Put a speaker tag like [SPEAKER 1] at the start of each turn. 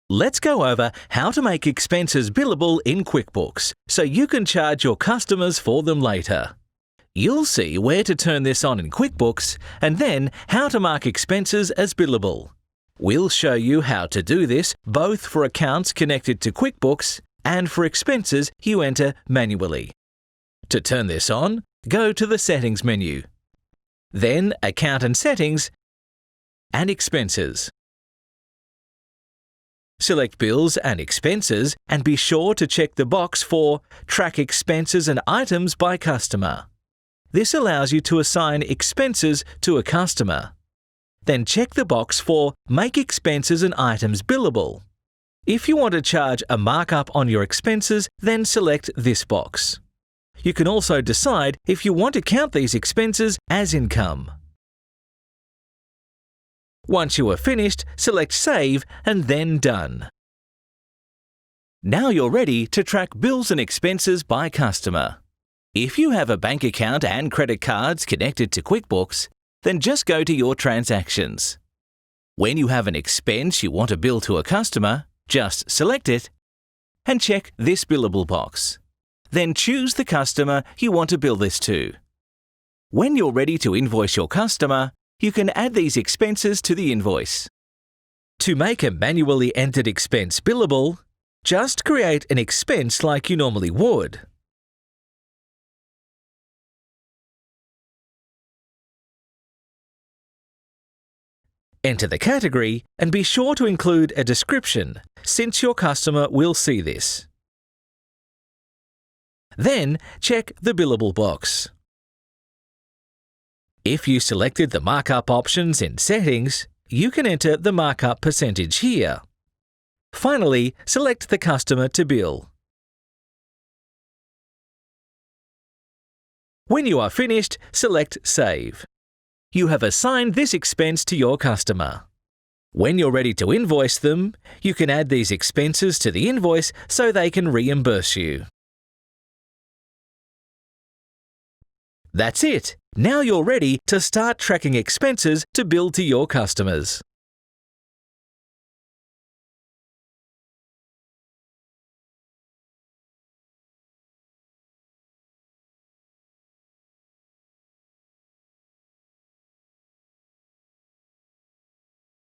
[SPEAKER 1] Let's go over how to make expenses billable in QuickBooks so you can charge your customers for them later. You'll see where to turn this on in QuickBooks and then how to mark expenses as billable. We'll show you how to do this both for accounts connected to QuickBooks and for expenses you enter manually. To turn this on, go to the Settings menu, then Account and Settings and Expenses. Select Bills and Expenses and be sure to check the box for Track Expenses and Items by Customer. This allows you to assign expenses to a customer. Then check the box for Make Expenses and Items Billable. If you want to charge a markup on your expenses, then select this box. You can also decide if you want to count these expenses as income. Once you are finished, select Save and then Done. Now you're ready to track bills and expenses by customer. If you have a bank account and credit cards connected to QuickBooks, then just go to your transactions. When you have an expense you want to bill to a customer, just select it and check this billable box. Then choose the customer you want to bill this to. When you're ready to invoice your customer, you can add these expenses to the invoice. To make a manually entered expense billable, just create an expense like you normally would. Enter the category and be sure to include a description, since your customer will see this. Then check the billable box. If you selected the markup options in Settings, you can enter the markup percentage here. Finally, select the customer to bill. When you are finished, select Save. You have assigned this expense to your customer. When you're ready to invoice them, you can add these expenses to the invoice so they can reimburse you. That's it! Now you're ready to start tracking expenses to bill to your customers.